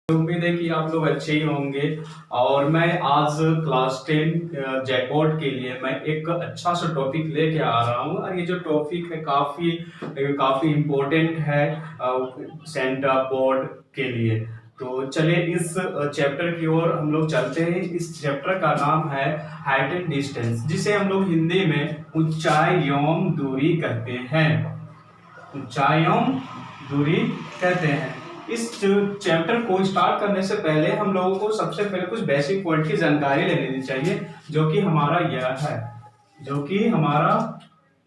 उम्मीद है कि आप लोग अच्छे ही होंगे। और मैं आज क्लास 10 जैकबोर्ड के लिए मैं एक अच्छा सा टॉपिक लेके आ रहा हूँ। और ये जो टॉपिक है काफ़ी काफ़ी इम्पोर्टेंट है सेंटर बोर्ड के लिए। तो चलिए इस चैप्टर की ओर हम लोग चलते हैं। इस चैप्टर का नाम है हाइट एंड डिस्टेंस, जिसे हम लोग हिंदी में ऊंचाई एवं दूरी कहते हैं। ऊंचाई एवं दूरी कहते हैं। इस चैप्टर को स्टार्ट करने से पहले हम लोगों को सबसे पहले कुछ बेसिक पॉइंट की जानकारी ले लेनी चाहिए, जो कि हमारा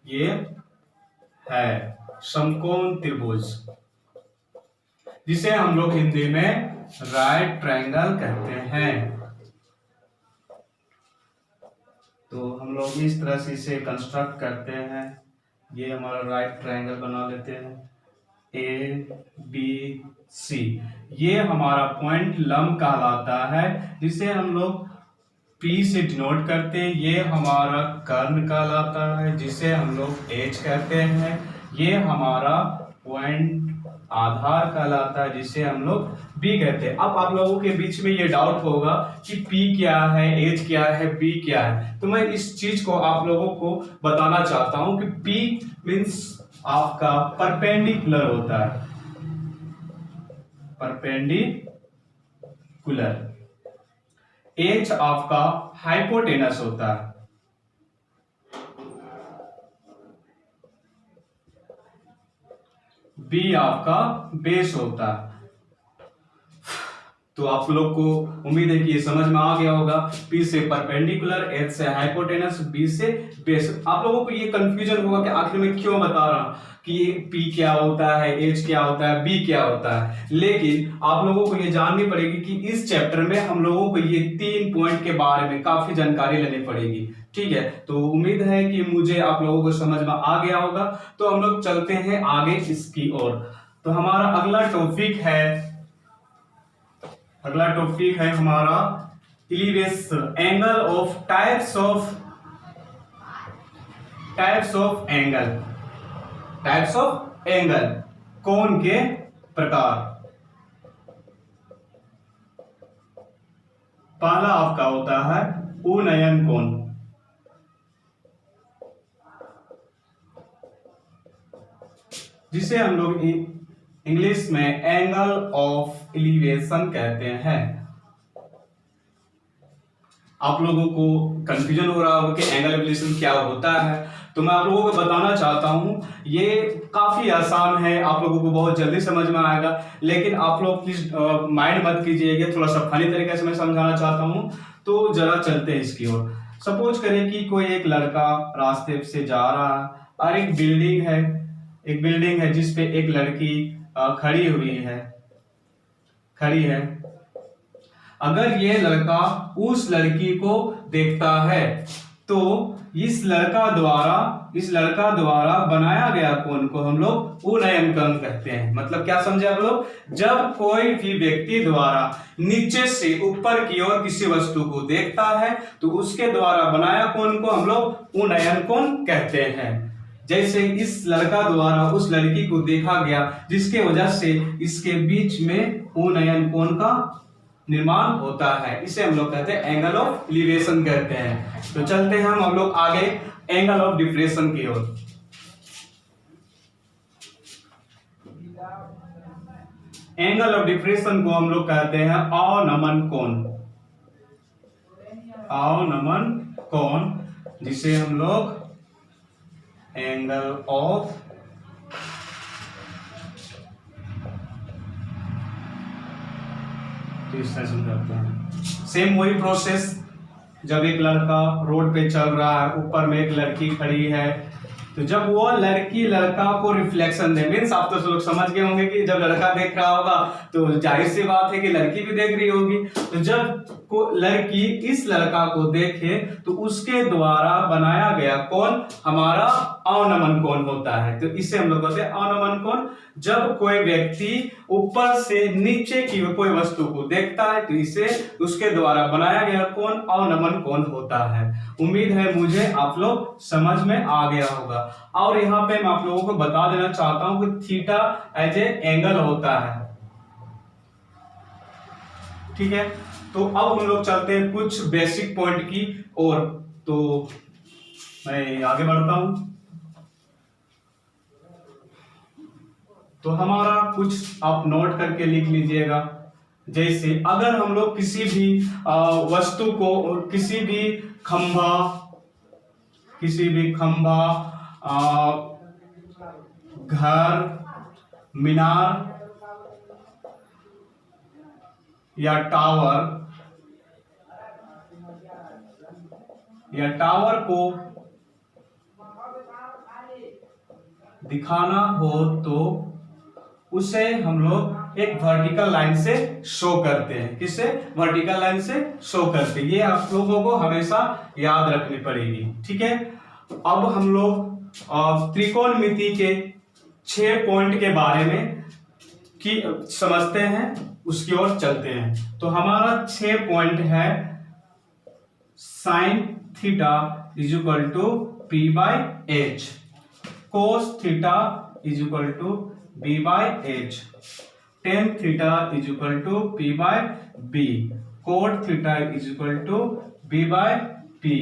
ये है समकोण त्रिभुज, जिसे हम लोग हिंदी में राइट ट्रायंगल कहते हैं। तो हम लोग इस तरह से इसे कंस्ट्रक्ट करते हैं। ये हमारा राइट ट्रायंगल बना लेते हैं ABC। ये हमारा पॉइंट लंब कहलाता है, जिसे हम लोग P से डिनोट करते हैं। ये हमारा कर्ण कहलाता है, जिसे हम लोग H कहते हैं। ये हमारा पॉइंट आधार कहलाता है, जिसे हम लोग B कहते हैं। अब आप लोगों के बीच में ये डाउट होगा कि P क्या है, H क्या है, B क्या है। तो मैं इस चीज को आप लोगों को बताना चाहता हूं कि P मीन्स आपका परपेंडिकुलर होता है, परपेंडिकुलर। H आपका हाइपोटेनस होता है। B आपका बेस होता है। तो आप लोग को उम्मीद है कि ये समझ में आ गया होगा। P से परपेंडिकुलर, H से हाइपोटेनस, B से बेस। आप लोगों को ये कंफ्यूजन होगा कि आखिर में क्यों बता रहा हूं कि P क्या होता है, H क्या होता है, B क्या होता है। लेकिन आप लोगों को ये जाननी पड़ेगी कि इस चैप्टर में हम लोगों को ये 3 पॉइंट के बारे में काफी जानकारी लेनी पड़ेगी। ठीक है, तो उम्मीद है कि मुझे आप लोगों को समझ में आ गया होगा। तो हम लोग चलते हैं आगे इसकी ओर। तो हमारा अगला टॉपिक है हमारा elevation, angle of types of angle, कोण के प्रकार। पहला आपका होता है उन्नयन कोण, जिसे हम लोग इंग्लिश में एंगल ऑफ एलिवेशन कहते हैं। आप लोगों को कंफ्यूजन हो रहा होगा कि एंगल ऑफ एलिवेशन क्या होता है। तो मैं आप लोगों को बताना चाहता हूं, ये काफी आसान है, आप लोगों को बहुत जल्दी समझ में आएगा। लेकिन आप लोग प्लीज माइंड मत कीजिएगा, थोड़ा सा फनी तरीके से मैं समझाना चाहता हूं। तो जरा चलते हैं इसकी ओर। सपोज करें कि कोई एक लड़का रास्ते से जा रहा है और एक बिल्डिंग है जिसपे एक लड़की खड़ी है। अगर ये लड़का उस लड़की को देखता है तो इस लड़का द्वारा बनाया गया कोण को हम लोग उन्नयन कोण कहते हैं। मतलब क्या समझे आप लोग? जब कोई भी व्यक्ति द्वारा नीचे से ऊपर की ओर किसी वस्तु को देखता है तो उसके द्वारा बनाया कोण को हम लोग उन्नयन कोण कहते हैं। जैसे इस लड़का द्वारा उस लड़की को देखा गया, जिसके वजह से इसके बीच में उन्नयन कोण का निर्माण होता है। इसे हम लोग कहते हैं एंगल ऑफ एलिवेशन कहते हैं। तो चलते हैं हम लोग आगे एंगल ऑफ डिफ्रेक्शन की ओर। एंगल ऑफ डिफ्रेक्शन को हम लोग कहते हैं अवनमन कोण, जिसे हम लोग एंगल ऑफ डिफ्रेक्शन करते हैं। सेम वही प्रोसेस, जब एक लड़का रोड पे चल रहा है, ऊपर में एक लड़की खड़ी है, तो जब वो लड़की लड़का को रिफ्लेक्शन दे, मीन्स आप तो लोग समझ गए होंगे कि जब लड़का देख रहा होगा तो जाहिर सी बात है कि लड़की भी देख रही होगी। तो जब लड़की इस लड़का को देखे तो उसके द्वारा बनाया गया कोण हमारा अवनमन कोण होता है। तो इसे हम लोग कहते हैं अवनमन कोण। जब कोई व्यक्ति ऊपर से नीचे की कोई वस्तु को देखता है तो इसे उसके द्वारा बनाया गया कोण अवनमन कोण होता है। उम्मीद है मुझे आप लोग समझ में आ गया होगा। और यहाँ पे मैं आप लोगों को बता देना चाहता हूं कि थीटा एज ए एंगल होता है। ठीक है, तो अब हम लोग चलते हैं कुछ बेसिक पॉइंट की ओर। तो मैं आगे बढ़ता हूं। तो हमारा कुछ आप नोट करके लिख लीजिएगा। जैसे अगर हम लोग किसी भी वस्तु को, किसी भी खंभा, घर, मीनार या टावर को दिखाना हो तो उसे हम लोग एक वर्टिकल लाइन से शो करते हैं। किससे? वर्टिकल लाइन से शो करते हैं। ये आप लोगों को हमेशा याद रखनी पड़ेगी, ठीक है। अब हम लोग त्रिकोणमिति के 6 पॉइंट के बारे में समझते हैं, उसकी ओर चलते हैं। तो हमारा 6 पॉइंट है sine theta is equal to p by h, cos theta is equal to b by h, tan theta is equal to p by b, cot theta is equal to b by p,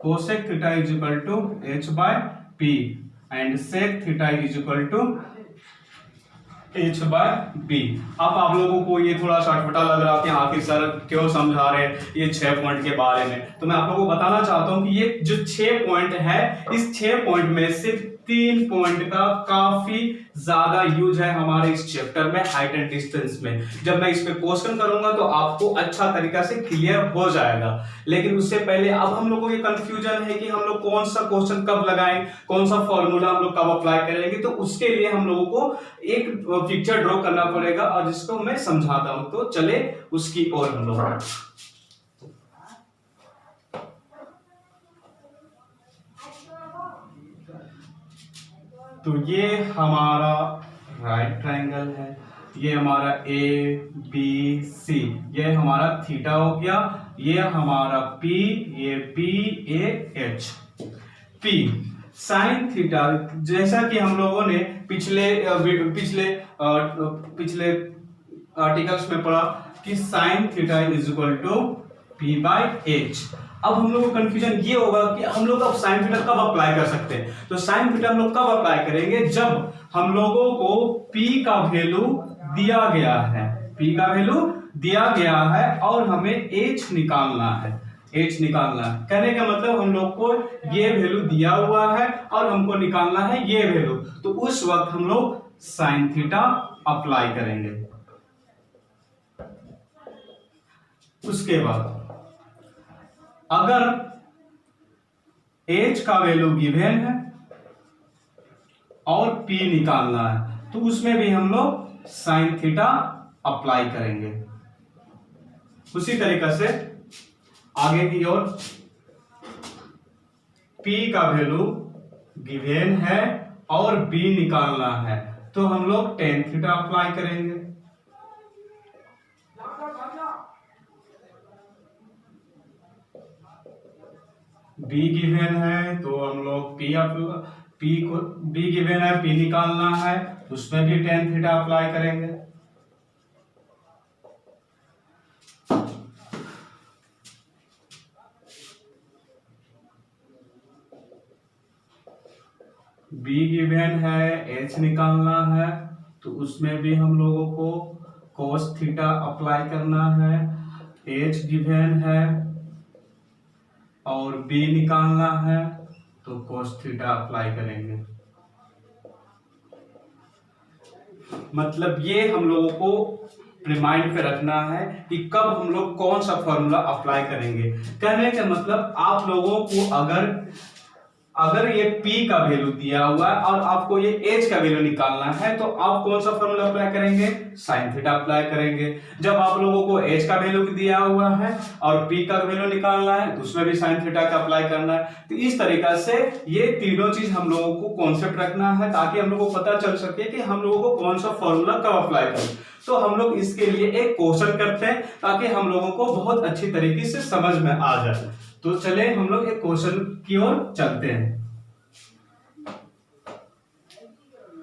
cosec theta is equal to h by p and sec theta is equal to h by b. अब आप लोगों को ये थोड़ा शॉर्टकटा लग रहा है कि आखिर सर क्यों समझा रहे हैं ये 6 पॉइंट के बारे में, तो मैं आप लोगों को बताना चाहता हूं कि ये जो 6 पॉइंट है, इस 6 पॉइंट में से 3 पॉइंट का काफी ज्यादा यूज है हमारे इस चैप्टर में, हाइट एंड डिस्टेंस में। जब मैं इस पे क्वेश्चन करूंगा तो आपको अच्छा तरीका से क्लियर हो जाएगा। लेकिन उससे पहले अब हम लोगों को ये कंफ्यूजन है कि हम लोग कौन सा क्वेश्चन कब लगाएं, कौन सा फॉर्मूला हम लोग कब अप्लाई करेंगे। तो उसके लिए हम लोगों को एक पिक्चर ड्रॉ करना पड़ेगा और जिसको मैं समझाता हूं। तो चले उसकी ओर हम लोग। तो ये हमारा राइट ट्रायंगल है, ये हमारा ए बी सी, ये हमारा थीटा हो गया, ये हमारा पी, ये b a h. P sine theta, जैसा कि हम लोगों ने पिछले आर्टिकल्स में पढ़ा कि sine theta is equal to p by h. अब हम लोग को कंफ्यूजन ये होगा कि हम लोग अब साइन थीटा कब अप्लाई कर सकते हैं। तो साइन थीटा हम लोग कब अप्लाई करेंगे? जब हम लोगों को P का वैल्यू दिया गया है, P का वैल्यू दिया गया है और हमें H निकालना है। H निकालना है कहने का मतलब हम लोग को ये वैल्यू दिया हुआ है और हमको निकालना है ये वैल्यू। तो उस वक्त हम लोग साइन थीटा अप्लाई करेंगे। उसके बाद अगर H का वैल्यू गिवन है और P निकालना है तो उसमें भी हम लोग साइन थीटा अप्लाई करेंगे। उसी तरीके से आगे की ओर P का वैल्यू गिवन है और B निकालना है तो हम लोग टेन थीटा अप्लाई करेंगे। B गिवन है तो हम लोग B गिवन है, P निकालना है, उसमें भी टेन थीटा अप्लाई करेंगे। B गिवन है, H निकालना है तो उसमें भी हम लोगों को cos थीटा अप्लाई करना है। H गिवन है और B निकालना है तो cos थीटा अप्लाई करेंगे। मतलब ये हम लोगों को रिमाइंड पे रखना है कि कब हम लोग कौन सा फॉर्मूला अप्लाई करेंगे। कहने का मतलब आप लोगों को अगर ये P का वैल्यू दिया हुआ है और आपको ये H का वैल्यू निकालना है तो आप कौन सा फॉर्मूला अप्लाई करेंगे? साइन थीटा अप्लाई करेंगे। जब आप लोगों को H का वैल्यू दिया हुआ है और P का वैल्यू निकालना है तो उसमें भी साइन थीटा का अप्लाई करना है। तो इस तरीका से ये तीनों चीज हम लोगों को कॉन्सेप्ट रखना है ताकि हम लोगों को पता चल सके कि हम लोगों को कौन सा फॉर्मूला कब अप्लाई करें। तो हम लोग इसके लिए एक क्वेश्चन करते हैं ताकि हम लोगों को बहुत अच्छी तरीके से समझ में आ जाए। तो चले हम लोग एक क्वेश्चन की ओर चलते हैं।